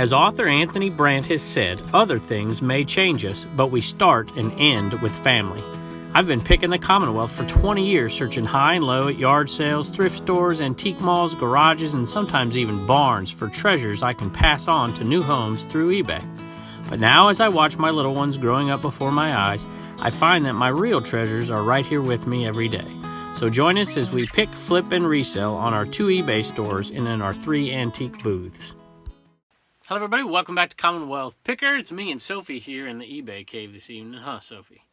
As author Anthony Brandt has said, other things may change us, but we start and end with family. I've been picking the Commonwealth for 20 years, searching high and low at yard sales, thrift stores, antique malls, garages, and sometimes even barns for treasures I can pass on to new homes through eBay. But now as I watch my little ones growing up before my eyes, I find that my real treasures are right here with me every day. So join us as we pick, flip, and resell on our 2 eBay stores and in our 3 antique booths. Hello everybody, welcome back to Commonwealth Picker. It's me and Sophie here in the eBay cave this evening, huh Sophie?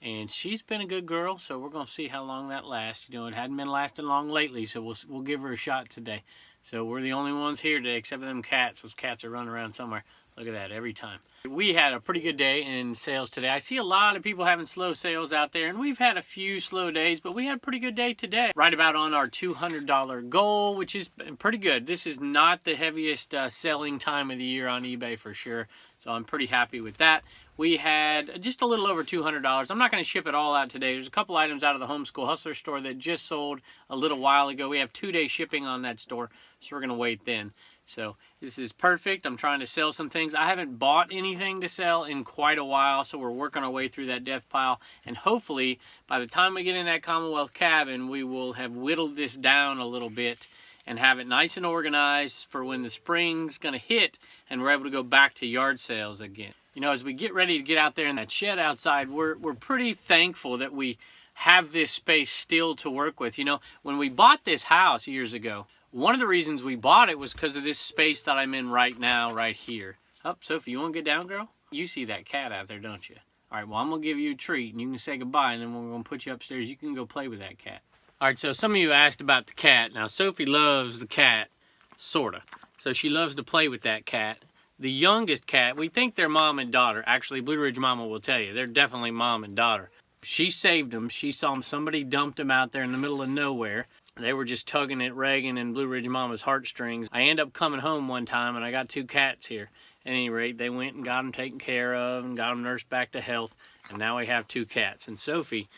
And she's been a good girl, so we're going to see how long that lasts. You know, it hadn't been lasting long lately, so we'll give her a shot today. So we're the only ones here today, except for them cats. Those cats are running around somewhere. Look at that, every time. We had a pretty good day in sales today. I see a lot of people having slow sales out there, and we've had a few slow days, but we had a pretty good day today. Right about on our $200 goal, which is pretty good. This is not the heaviest selling time of the year on eBay for sure, so I'm pretty happy with that. We had just a little over $200. I'm not going to ship it all out today. There's a couple items out of the Homeschool Hustler store that just sold a little while ago. We have 2-day shipping on that store, so we're going to wait then. So this is perfect. I'm trying to sell some things. I haven't bought anything to sell in quite a while, so we're working our way through that death pile. And hopefully, by the time we get in that Commonwealth cabin, we will have whittled this down a little bit and have it nice and organized for when the spring's going to hit and we're able to go back to yard sales again. You know, as we get ready to get out there in that shed outside, we're pretty thankful that we have this space still to work with. You know, when we bought this house years ago, one of the reasons we bought it was because of this space that I'm in right now, right here. Oh, Sophie, you want to get down, girl? You see that cat out there, don't you? All right, well, I'm going to give you a treat, and you can say goodbye, and then we're going to put you upstairs. You can go play with that cat. All right, so some of you asked about the cat. Now, Sophie loves the cat, sort of. So she loves to play with that cat. The youngest cat, we think they're mom and daughter. Actually, Blue Ridge Mama will tell you. They're definitely mom and daughter. She saved them. She saw them. Somebody dumped them out there in the middle of nowhere. They were just tugging at Reagan and Blue Ridge Mama's heartstrings. I ended up coming home one time, and I got 2 cats here. At any rate, they went and got them taken care of and got them nursed back to health, and now we have 2 cats. And Sophie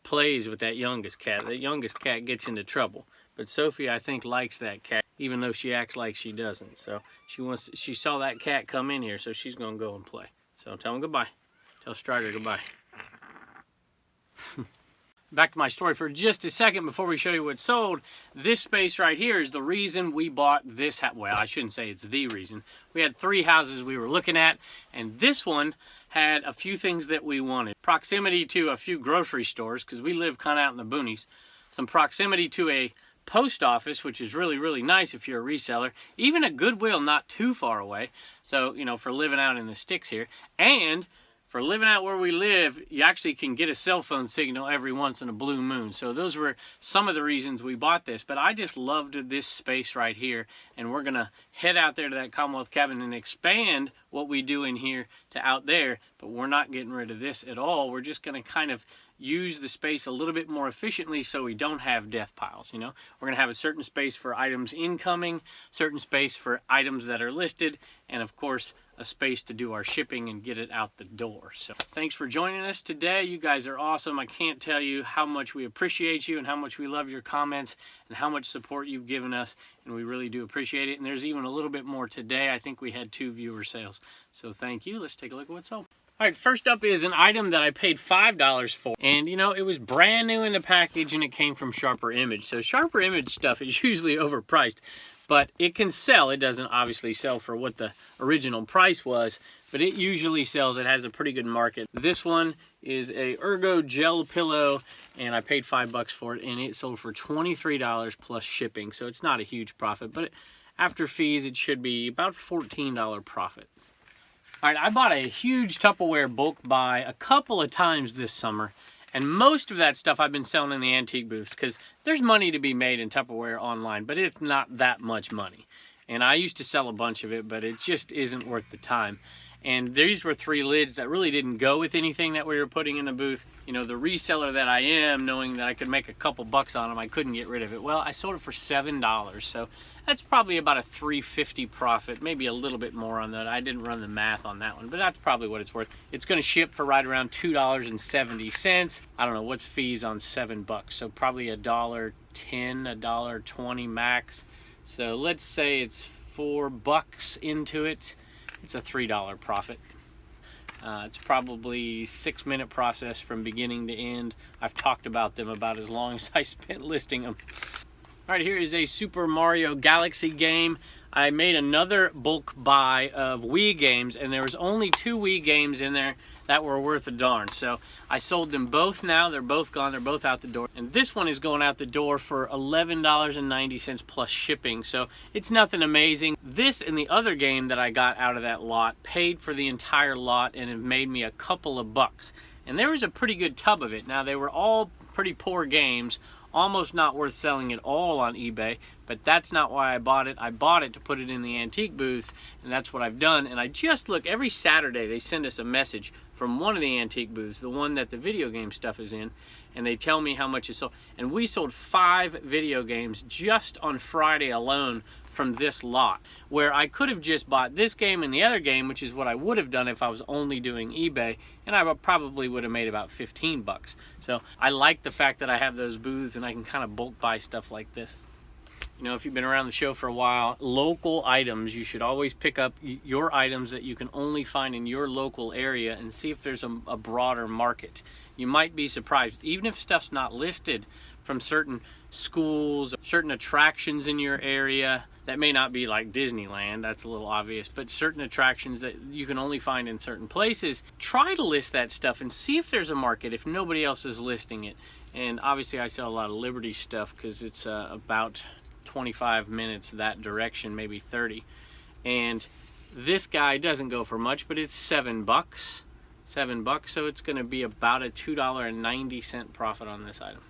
plays with that youngest cat. That youngest cat gets into trouble. But Sophie, I think, likes that cat, even though she acts like she doesn't. So she saw that cat come in here, so she's going to go and play. So tell him goodbye. Tell Strider goodbye. Back to my story for just a second before we show you what's sold. This space right here is the reason we bought this house. Well, I shouldn't say it's the reason. We had 3 houses we were looking at, and this one had a few things that we wanted. Proximity to a few grocery stores, because we live kind of out in the boonies. Some proximity to a post office, which is really, really nice if you're a reseller. Even a Goodwill not too far away. So, you know, for living out in the sticks here. And for living out where we live, you actually can get a cell phone signal every once in a blue moon. So those were some of the reasons we bought this. But I just loved this space right here. And we're going to head out there to that Commonwealth cabin and expand what we do in here to out there. But we're not getting rid of this at all. We're just going to kind of use the space a little bit more efficiently so we don't have death piles. You know, we're going to have a certain space for items incoming, certain space for items that are listed, and of course a space to do our shipping and get it out the door. So thanks for joining us today. You guys are awesome. I can't tell you how much we appreciate you and how much we love your comments and how much support you've given us, and we really do appreciate it. And there's even a little bit more today. I think we had 2 viewer sales, so thank you. Let's take a look at what's sold. All right, first up is an item that I paid $5 for. And, you know, it was brand new in the package and it came from Sharper Image. So Sharper Image stuff is usually overpriced, but it can sell. It doesn't obviously sell for what the original price was, but it usually sells. It has a pretty good market. This one is a Ergo gel pillow, and I paid $5 for it, and it sold for $23 plus shipping. So it's not a huge profit, but after fees, it should be about $14 profit. All right, I bought a huge Tupperware bulk buy a couple of times this summer, and most of that stuff I've been selling in the antique booths because there's money to be made in Tupperware online, but it's not that much money. And I used to sell a bunch of it, but it just isn't worth the time. And these were 3 lids that really didn't go with anything that we were putting in the booth. You know, the reseller that I am, knowing that I could make a couple bucks on them, I couldn't get rid of it. Well, I sold it for $7, so that's probably about a $3.50 profit, maybe a little bit more on that. I didn't run the math on that one, but that's probably what it's worth. It's going to ship for right around $2.70. I don't know, what's fees on $7, so probably $1.10, $1.20 max. So let's say it's $4 into it. it's a $3 profit. It's probably 6-minute process from beginning to end. I've talked about them about as long as I spent listing them. All right, here is a Super Mario Galaxy game. I made another bulk buy of Wii games, and there was only 2 Wii games in there that were worth a darn. So I sold them both now. They're both gone. They're both out the door. And this one is going out the door for $11.90 plus shipping. So it's nothing amazing. This and the other game that I got out of that lot paid for the entire lot and it made me a couple of bucks. And there was a pretty good tub of it. Now, they were all pretty poor games, almost not worth selling at all on eBay, but that's not why I bought it. I bought it to put it in the antique booths, and that's what I've done. And I just look, every Saturday they send us a message from one of the antique booths, the one that the video game stuff is in, and they tell me how much is sold. And we sold 5 video games just on Friday alone from this lot, where I could have just bought this game and the other game, which is what I would have done if I was only doing eBay, and I probably would have made about 15 bucks. So I like the fact that I have those booths and I can kind of bulk buy stuff like this. You know, if you've been around the show for a while, local items, you should always pick up your items that you can only find in your local area and see if there's a broader market. You might be surprised, even if stuff's not listed from certain schools, certain attractions in your area. That may not be like Disneyland, that's a little obvious, but certain attractions that you can only find in certain places. Try to list that stuff and see if there's a market if nobody else is listing it. And obviously I sell a lot of Liberty stuff because it's about 25 minutes that direction, maybe 30. And this guy doesn't go for much, but it's $7. $7, so it's going to be about a $2.90 profit on this item.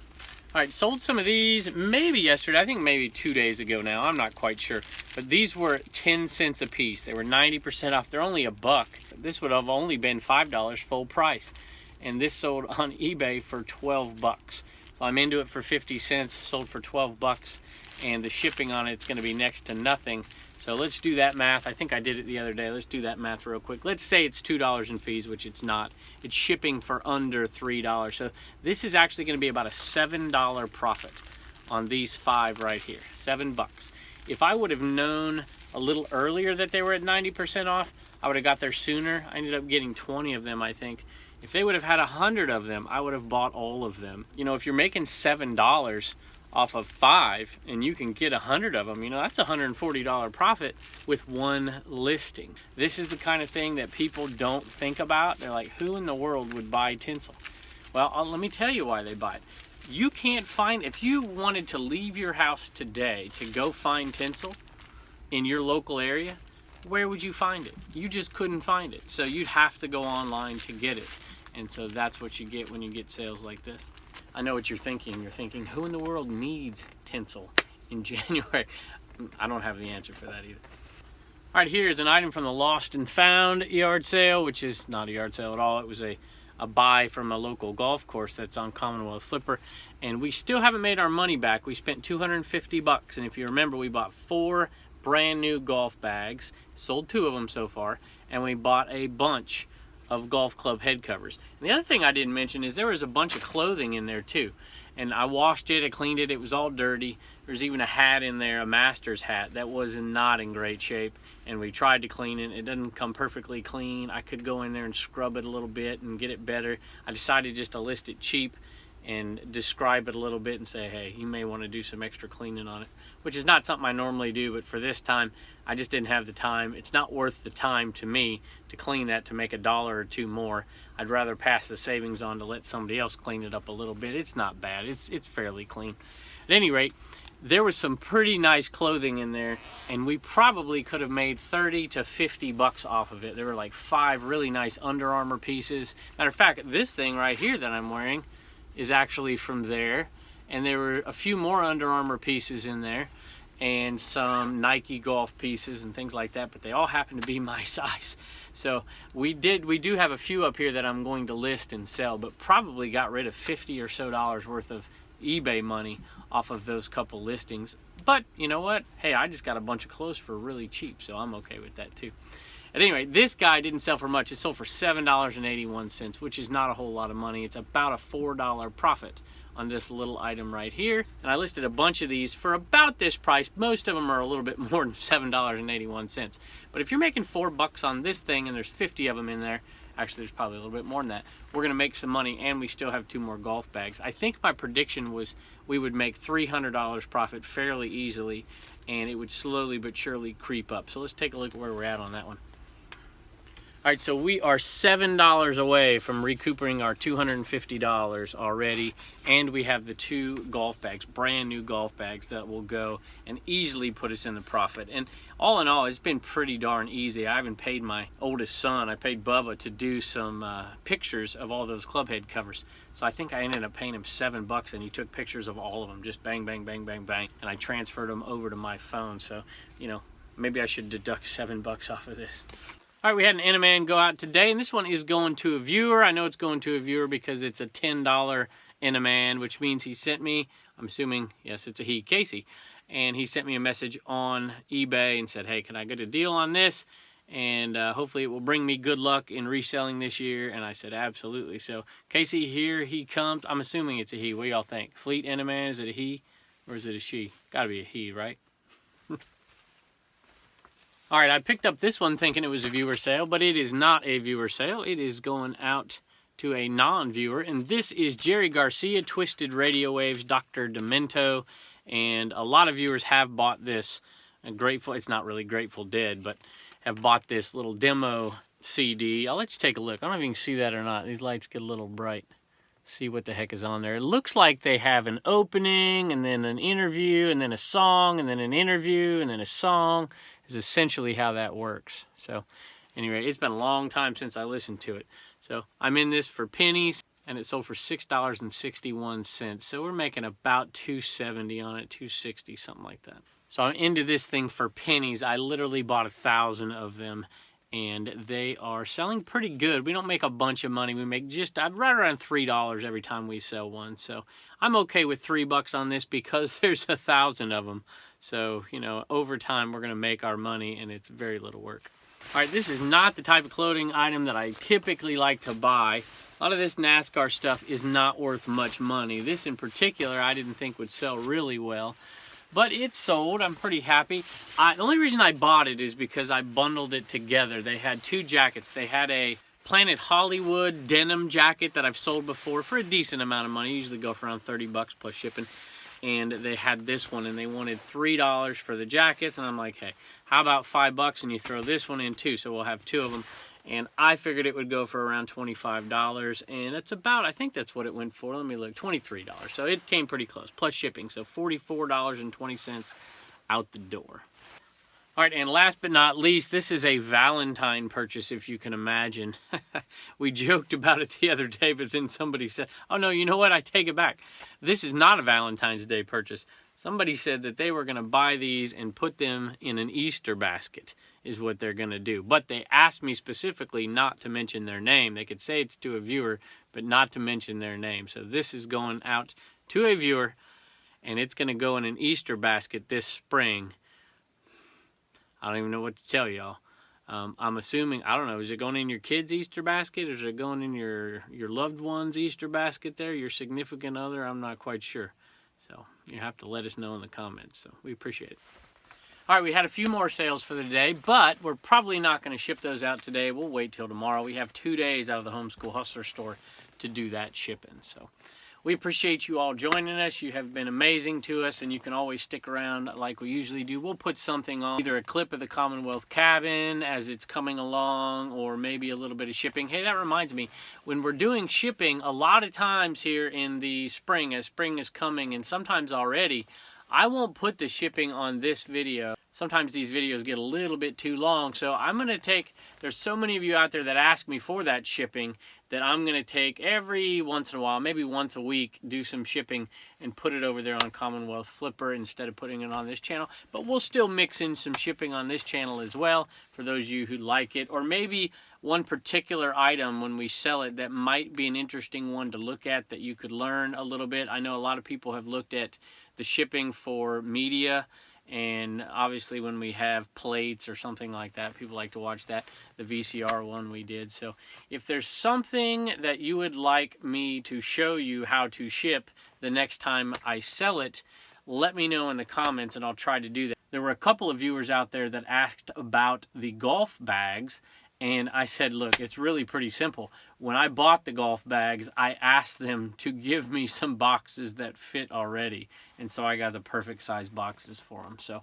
All right, sold some of these maybe yesterday, I think maybe 2 days ago now, I'm not quite sure. But these were 10 cents a piece. They were 90% off. They're only $1. This would have only been $5 full price. And this sold on eBay for 12 bucks. So I'm into it for 50 cents, sold for 12 bucks, and the shipping on it's going to be next to nothing. So let's do that math. I think I did it the other day. Let's do that math real quick. Let's say it's $2 in fees, which it's not. It's shipping for under $3. So this is actually going to be about a $7 profit on these 5 right here. $7. If I would have known a little earlier that they were at 90% off, I would have got there sooner. I ended up getting 20 of them, I think. If they would have had 100 of them, I would have bought all of them. You know, if you're making $7 off of 5 and you can get 100 of them, you know, that's a $140 profit with one listing. This is the kind of thing that people don't think about. They're like, who in the world would buy tinsel? Well, let me tell you why they buy it. You can't find, if you wanted to leave your house today to go find tinsel in your local area, where would you find it? You just couldn't find it. So you'd have to go online to get it. And so that's what you get when you get sales like this. I know what you're thinking. You're thinking, who in the world needs tinsel in January? I don't have the answer for that either. All right, here's an item from the Lost and Found yard sale, which is not a yard sale at all. It was a buy from a local golf course that's on Commonwealth Flipper. And we still haven't made our money back. We spent 250 bucks. And if you remember, we bought 4 brand new golf bags, sold 2 of them so far, and we bought a bunch of golf club head covers. And the other thing I didn't mention is there was a bunch of clothing in there too. And I washed it, I cleaned it, it was all dirty. There's even a hat in there, a master's hat, that was not in great shape. And we tried to clean it, it doesn't come perfectly clean. I could go in there and scrub it a little bit and get it better. I decided just to list it cheap and describe it a little bit and say, hey, you may want to do some extra cleaning on it, which is not something I normally do, but for this time, I just didn't have the time. It's not worth the time to me to clean that to make $1 or $2 more. I'd rather pass the savings on to let somebody else clean it up a little bit. It's not bad, it's fairly clean. At any rate, there was some pretty nice clothing in there, and we probably could have made 30 to 50 bucks off of it. There were like 5 really nice Under Armour pieces. Matter of fact, this thing right here that I'm wearing is actually from there, and there were a few more Under Armour pieces in there and some Nike golf pieces and things like that, but they all happen to be my size. So we do have a few up here that I'm going to list and sell, but probably got rid of $50 or so worth of eBay money off of those couple listings. But you know what? Hey, I just got a bunch of clothes for really cheap, so I'm okay with that too. At any rate, this guy didn't sell for much. It sold for $7.81, which is not a whole lot of money. It's about a $4 profit on this little item right here. And I listed a bunch of these for about this price. Most of them are a little bit more than $7.81. But if you're making $4 on this thing and there's 50 of them in there, actually there's probably a little bit more than that, we're gonna make some money, and we still have 2 more golf bags. I think my prediction was we would make $300 profit fairly easily, and it would slowly but surely creep up. So let's take a look at where we're at on that one. All right, so we are $7 away from recouping our $250 already, and we have the 2 golf bags, brand new golf bags that will go and easily put us in the profit. And all in all, it's been pretty darn easy. I haven't paid my oldest son, I paid Bubba to do some pictures of all those club head covers. So I think I ended up paying him $7, and he took pictures of all of them, just bang, bang, bang, bang, bang, and I transferred them over to my phone. So, you know, maybe I should deduct $7 off of this. All right, we had an Eneman go out today, and this one is going to a viewer. I know it's going to a viewer because it's a $10 Eneman, which means he sent me, I'm assuming, yes, it's a he, Casey, and he sent me a message on eBay and said, hey, can I get a deal on this? And hopefully it will bring me good luck in reselling this year. And I said, absolutely. So Casey, here he comes. I'm assuming it's a he. What do y'all think? Fleet Eneman, is it a he or is it a she? Gotta be a he, right? All right, I picked up this one thinking it was a viewer sale, but it is not a viewer sale. It is going out to a non-viewer, and this is Jerry Garcia, Twisted Radio Waves, Dr. Demento, and a lot of viewers have bought this. Grateful, it's not really Grateful Dead, but have bought this little demo CD. I'll let you take a look. I don't know if you can see that or not. These lights get a little bright. See what the heck is on there. It looks like they have an opening, and then an interview, and then a song, and then an interview, and then a song. Is essentially how that works. So anyway, it's been a long time since I listened to it. So I'm in this for pennies, and it sold for $6.61. So we're making about $2.70 on it, $2.60, something like that. So I'm into this thing for pennies. I literally bought 1,000 of them, and they are selling pretty good. We don't make a bunch of money. We make just right around $3 every time we sell one. So I'm okay with $3 on this because there's 1,000 of them. So, you know, over time, we're going to make our money, and it's very little work. All right, this is not the type of clothing item that I typically like to buy. A lot of this NASCAR stuff is not worth much money. This in particular, I didn't think would sell really well, but it sold. I'm pretty happy. The only reason I bought it is because I bundled it together. They had 2 jackets. They had a Planet Hollywood denim jacket that I've sold before for a decent amount of money. Usually go for around $30 plus shipping. And they had this one, and they wanted $3 for the jackets, and I'm like, hey, how about $5 and you throw this one in too, so we'll have 2 of them. And I figured it would go for around $25, and that's about, I think that's what it went for. Let me look, $23. So it came pretty close, plus shipping, so $44.20 out the door. All right, and last but not least, this is a Valentine purchase, if you can imagine. We joked about it the other day, but then somebody said, oh no, you know what, I take it back. This is not a Valentine's Day purchase. Somebody said that they were gonna buy these and put them in an Easter basket, is what they're gonna do. But they asked me specifically not to mention their name. They could say it's to a viewer, but not to mention their name. So this is going out to a viewer, and it's gonna go in an Easter basket this spring. I don't even know what to tell y'all. I'm assuming, I don't know, is it going in your kid's Easter basket? Or is it going in your loved one's Easter basket there? Your significant other? I'm not quite sure. So you have to let us know in the comments. So we appreciate it. All right, we had a few more sales for the day, but we're probably not going to ship those out today. We'll wait till tomorrow. We have 2 days out of the Homeschool Hustler store to do that shipping. So we appreciate you all joining us. You have been amazing to us, and you can always stick around like we usually do. We'll put something on, either a clip of the Commonwealth cabin as it's coming along, or maybe a little bit of shipping. Hey, that reminds me, when we're doing shipping, a lot of times here in the spring, as spring is coming, and sometimes already, I won't put the shipping on this video. Sometimes these videos get a little bit too long, so I'm going to take, there's so many of you out there that ask me for that shipping, that I'm going to take every once in a while, maybe once a week, do some shipping and put it over there on Commonwealth Flipper instead of putting it on this channel. But we'll still mix in some shipping on this channel as well for those of you who like it. Or maybe one particular item when we sell it that might be an interesting one to look at that you could learn a little bit. I know a lot of people have looked at the shipping for media And obviously when we have plates or something like that, people like to watch that, the VCR one we did. So if there's something that you would like me to show you how to ship the next time I sell it, let me know in the comments and I'll try to do that. There were a couple of viewers out there that asked about the golf bags, and I said, look, it's really pretty simple. When I bought the golf bags, I asked them to give me some boxes that fit already. And so I got the perfect size boxes for them. So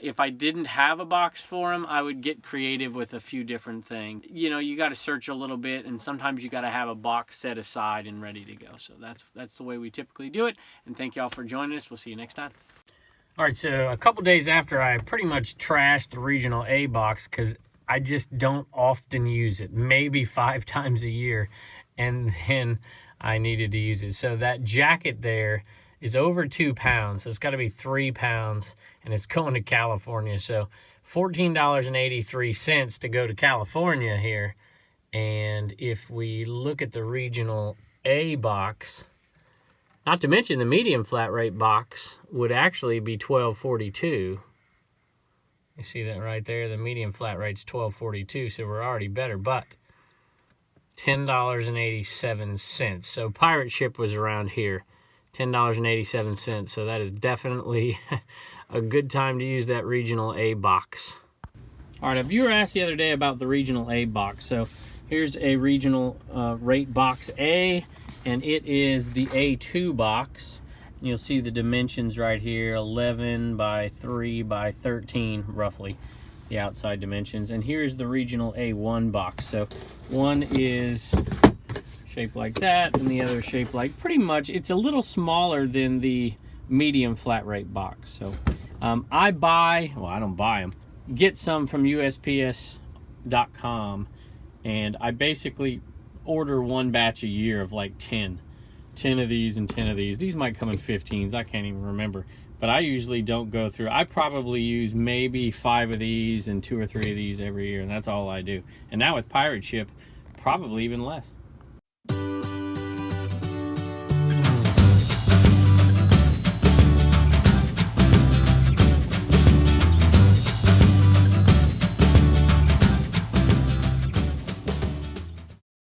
if I didn't have a box for them, I would get creative with a few different things. You know, you got to search a little bit, and sometimes you got to have a box set aside and ready to go. So that's the way we typically do it. And thank y'all for joining us. We'll see you next time. All right, so a couple days after I pretty much trashed the Regional A box because I just don't often use it, maybe 5 times a year, and then I needed to use it. So that jacket there is over 2 pounds, so it's got to be 3 pounds, and it's going to California. So $14.83 to go to California here. And if we look at the Regional A box, not to mention the medium flat rate box would actually be $12.42. You see that right there? The medium flat rate's $12.42, so we're already better, but $10.87. So pirate ship was around here, $10.87. So that is definitely a good time to use that Regional A box. All right, a viewer asked the other day about the Regional A box. So here's a Regional rate box A, and it is the A2 box. You'll see the dimensions right here, 11 by 3 by 13, roughly, the outside dimensions. And here's the Regional A1 box. So one is shaped like that, and the other is shaped like pretty much, it's a little smaller than the medium flat rate box. So I don't buy them, get some from USPS.com, and I basically order one batch a year of like 10 of these and 10 of these. These might come in 15s, I can't even remember. But I usually don't go through. I probably use maybe 5 of these and 2 or 3 of these every year, and that's all I do. And now with pirate ship, probably even less.